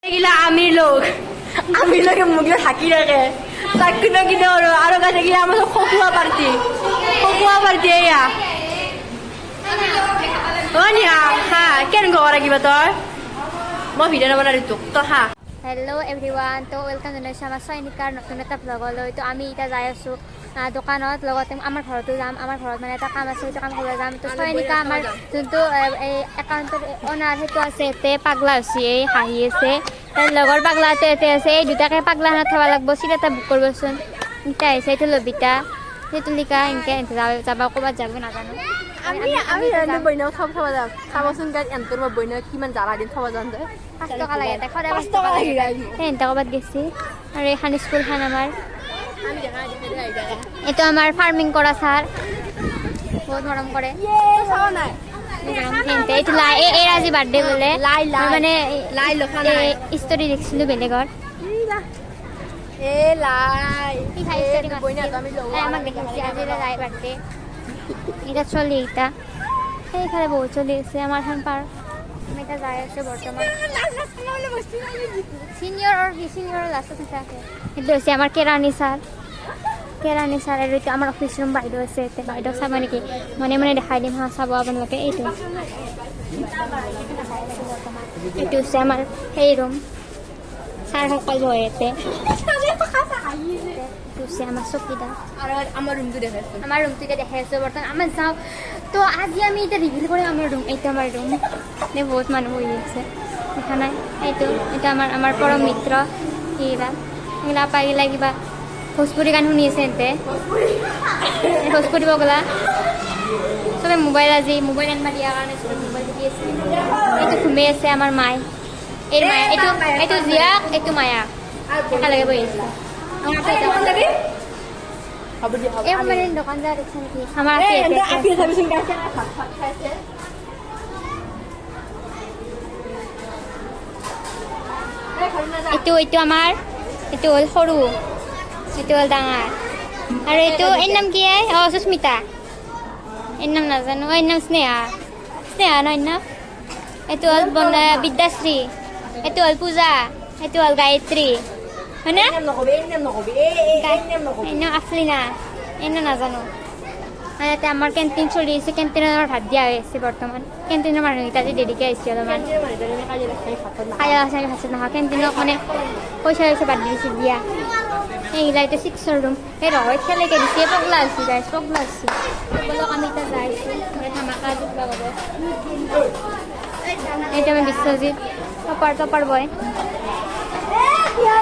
এগুলা আমির লোক আমির লোকে মুখে থাকি রাখে তাক কিনে কিনে ওরো আরো কাছে গিয়ে আমার খকুয়া পারতি এয়া নিয়া হ্যাঁ কেন গড়া কিবা তোর মই ভিডিও নবনার তো হ্যাঁ হেল্ল' এভৰিৱান তো ৱেলকাম জনাইছোঁ আমাৰ চয়নিকাৰ নতুন এটা ভ্লগলৈ তো আমি এতিয়া যাই আছোঁ দোকানত লগতে আমাৰ ঘৰতো যাম আমাৰ ঘৰত মানে এটা কাম আছে সেইটো কাম কৰিব যাম তো চয়নিকা আমাৰ যোনটো এই একাউণ্টৰ অনাৰ সেইটো আছে এতে পাগলা হৈছে এই হাঁহি আছে তাৰ লগৰ পাগলাটো এতে আছে এই দুটাকে পাগলাখনত থ'ব লাগিব চিট এটা বুক কৰিবচোন এতিয়া আহিছে এইটো লবিতা সেইটো লিখা এনেকৈ যাব ক'ৰবাত যাব নাজানো আমি বইনাও খাব যাম চাবচোন গাইজ এন্তৰ মই বইনা কিমান জ্বালা দিম খাব যাম যে 5 টকা লাগে তাই সদায় 5 টকা লাগে এনটা ক'ৰবাত গেছি আৰু এইখন স্কুলখন আমাৰ এইটো আমাৰ ফাৰ্মিং কৰা ছাৰ বহুত মৰম কৰে এইটো লাই এই আজি বাৰ্থডে বোলে মানে ষ্টৰি দেখিছিলোঁ বেলেগৰ আমাক দেখাইছে আজি লাই বাৰ্থডে এটা চলি এটা সেইফালে বহুত চলি আছে আমাৰ এখন পাৰ আমি এতিয়া যাই আছোঁ বৰ্তমান চিনিয়ৰৰ লাষ্টত থাকে সেইটো হৈছে আমাৰ কেৰাণী ছাৰ আৰু এইটো আমাৰ অফিচ ৰুম বাইদেউ আছে এতিয়া বাইদেউ চাব নেকি মনে দেখাই দিম হা চাব আপোনালোকে এইটো হৈছে আমাৰ সেই ৰুম ছাৰসকল বহে ইয়াতে হৈছে আমাৰ চকীদাৰ আমাৰ ৰুমটো দেখাই আছোঁ বৰ্তমান আমাৰ চাওঁ তো আজি আমি এতিয়া ৰিভিল কৰিম আমাৰ ৰুম এইটো আমাৰ ৰুম বহুত মানুহ বহি আছে দেখা নাই এইটো আমাৰ পৰম মিত্ৰ এইগিলা পাৰিলা কিবা ভোজপুৰী গান শুনি আছে এতে ভোজপুৰী বগলা চবে মোবাইল আনবা দিয়াৰ কাৰণে চবে মোবাইল টিপি আছে এইটো ঘুমাই আছে আমাৰ মায়ে এই মায়া এইটো জীয়াক এইটো মায়া একেলগে বহি আছে মানে দোকানদাৰ দেখিছে নেকি আমাৰ এইটো আমাৰ এইটো হ'ল সৰু এইটো হ'ল ডাঙৰ আৰু এইটো এৰ নাম কি সুস্মিতা এৰ নাম নাজানো এৰ নাম স্নেহা ন এৰ নাম এইটো হ'ল বিদ্যাশ্ৰী এইটো হ'ল পূজা এইটো হ'ল গায়ত্ৰী হয়নে এৰ নাম আফলিনা এৰ নাম নাজানো ইয়াতে আমাৰ কেণ্টিন চলি আছে কেণ্টিনত আমাৰ ভাত দিয়া হৈ আছে বৰ্তমান কেণ্টিনৰ মানুহকেইটা আজি দেৰিকৈ আহিছে অলপমান খাই আছে আমি ভাত নাখাওঁ কেণ্টিনক মানে পইচা বাদ দি দিছে দিয়া এইগিলা এতিয়া 6ৰ ৰুম এই ৰহৈ খেলেকে দিছে পগলা হৈছে বলক আমি এতিয়া যাই আছোঁ ধামাকা জুকলা হ'ব এইটো আমি বিশ্বজিৎ টপাৰ বয়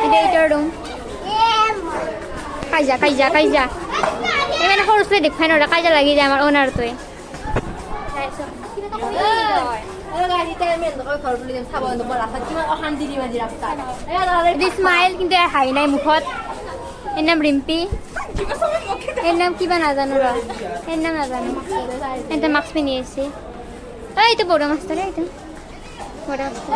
এতিয়া এইটোৰ ৰুম কাইজা এই মানে সৰু ছোৱালী দেখুৱাই নৰে কাইজা লাগি যায় আমাৰ অনাৰটোৱে স্মাইল কিন্তু হাঁহি নাই মুখত এর নাম রিম্পি এর নাম কিবা নাজানো এর নাম নাজানো এটা মাস্ক পিন্ধি আছে এইটো বড় মাষ্টৰ এইটো বড় মাষ্টৰ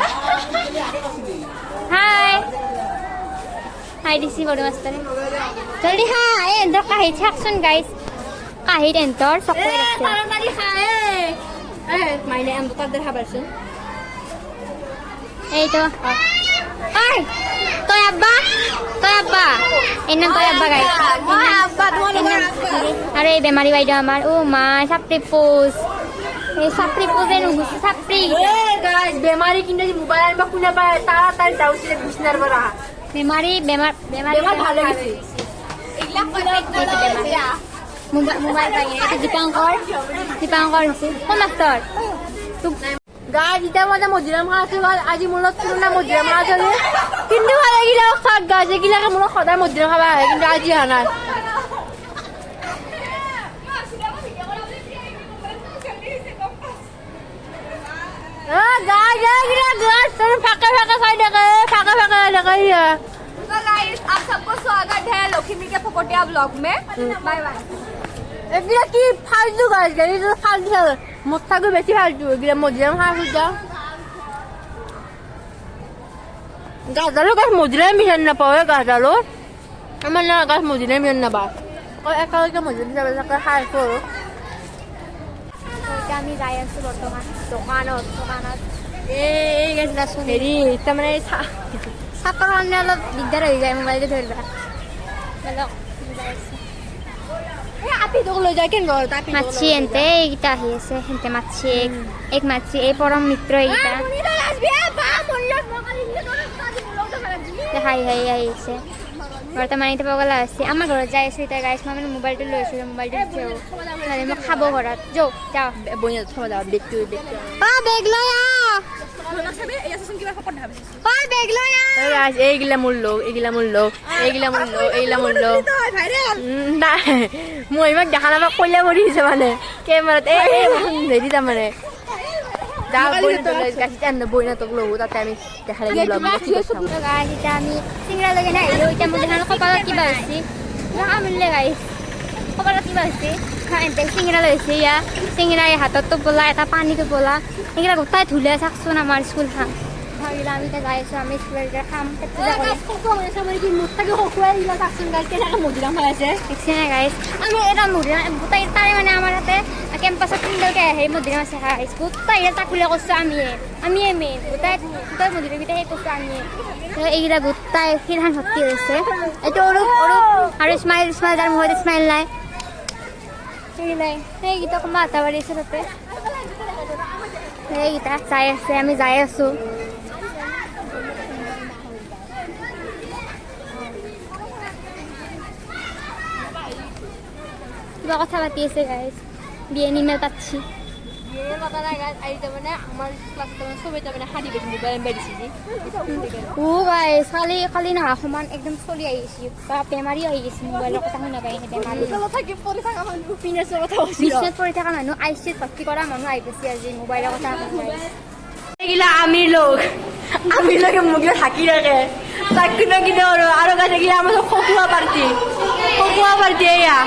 হাই দিছি বড় মাষ্টৰে জলদি এন্তৰ কাহিত চাকচোন গাইজ কাহিত এন্তৰ চকৰি এইটো তই আব্বা এৰ নাম তই আব্বা গাইজ আৰু এই বেমাৰী বাইদেউ আমাৰ মা চাপৰি পোজ নুগুছে চাপৰি বেমাৰী কিন্তু মোবাইল আনবা কোনে পায় তাড়াতাড়ি যাওঁছিলে বিছনাৰ পৰা বেমাৰী ভাল লাগিছে মোবাইল পাই এইটো দীপাংকৰ হৈছে কোন মাষ্টৰ গাছ এতিয়া মই মধুৰিআম খাইছো আজি মোৰ লগত পুৰণা মধুৰিআম আছে কিন্তু ভাল লাগিলে খাক গাছ এইগিলাকে মোৰ সদায় মধুৰিআম খাব আহে কিন্তু আজি অহা নাই ফাঁকা চাই থাকে आप सबको स्वागत है लक्ष्मी के फकोटिया ब्लॉग में बाय बाय এগুলা কি ফালতু গাছ ফালতু মোটাকে বেশি ফালতু এগুলা মধুরিআম খাওয়া খুঁজা গাছডালৰ গাছ মধুৰিআম মিশন নাপাওঁ গাছডালৰ আমাৰ না গাছ মধুৰিআম মিশন নাপা একেলগে মধুৰিআম যাবে খাই আছো আৰু আমি যাই আছোঁ বৰ্তমান দোকানত এই গাছ হেৰি তাৰমানে চাপৰ কাৰণে অলপ দিগদাৰ হৈ যায় মোবাইলটো ধৰিবা আপিটোক লৈ যায় কেন ঘৰত মাছি এনতে এইকেইটা আহি আছে সেনতে মাছি এক মাছি এই পৰম মিত্ৰ এইকেইটা হাই হাই আহিছে বৰ্তমান এতিয়া পগলা আছে আমাৰ ঘৰত যাই আছো এতিয়া গাইছ মই মানে মোবাইলটো লৈ আছো মোবাইলটো নহ'লে মোক খাব ঘৰত যাওঁ বইনা থব যাওঁ বেগটো বেগ লৈ এইগিলা মোৰ লগ নাই মই ইমান দেখা নাপাওঁ কইলা পৰি আছে মানে কেমেৰাত হেৰি তাৰমানে বইনা তোক লওঁ তাতে আমি দেখা লাগিব এতিয়া আমি চিংৰা লৈ কেনে আহিলোঁ এতিয়া মোৰ দেখা কপালত কিবা হৈছে মিলিলে গাইছ কপালত কিবা হৈছে চিংৰা লৈছে ইয়া চিংৰা হাতত টোপোলা এটা পানী টোপোলা সেইগিলা গোটাই ধুলে চাকচোন আমাৰ স্কুলখন ভাবিলে আমি এতিয়া যাই আছোঁ আমি স্কুলত এতিয়া খাম দেখছি নাই গাইছ আমি এটা মধুৰিআম গোটাই তাৰে মানে আমাৰ তাতে কেম্পাছত তিনিটালৈকে আহে মধুৰিআম আছে গাইছ গোটাই তাকুলে কৰিছোঁ আমিয়ে মেইন গোটাই মধুৰিআমকেইটা সেই কৰিছোঁ আমিয়ে এইকেইটা গোটাই শিৰখান ভৰ্তি হৈছে এইটো আৰু স্মাইল যাৰ মুখত স্মাইল নাই সেইকেইটা কোনোবা আটা বাঢ়ি আছে তাতে সেইকেইটা যাই আছে আমি যাই আছোঁ কিবা কথা পাতি আছে গাইজ বিয়ে নিমেল পাতছি গাইজ কালি নহা সমান একদম চলি আহিছে বা বেমাৰী আহি গৈছে মোবাইলৰ কথা শুনা পাই বিচনাত পৰি থকা মানুহ আই চি ইউত ভৰ্তি কৰা মানুহ আহি গৈছে আজি মোবাইলৰ কথা এইগিলা আমিৰ লগে মুগিলা থাকি থাকে তাক কিনে কিনে আৰু গাছ এগিলা আমাৰ খকুৱা পাৰ্টি এয়া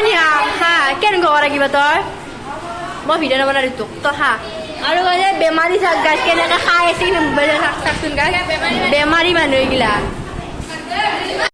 নিয়া হা কেনেকুৱা কৰা কিবা তই মই ভিডিঅ' নবনালি তোক তই হা আৰু বেমাৰী চাক গাছ কেনেকৈ খাই আছে কিন্তু মোবাইলত চাকচোন গাছ বেমাৰী মানুহ এইগিলা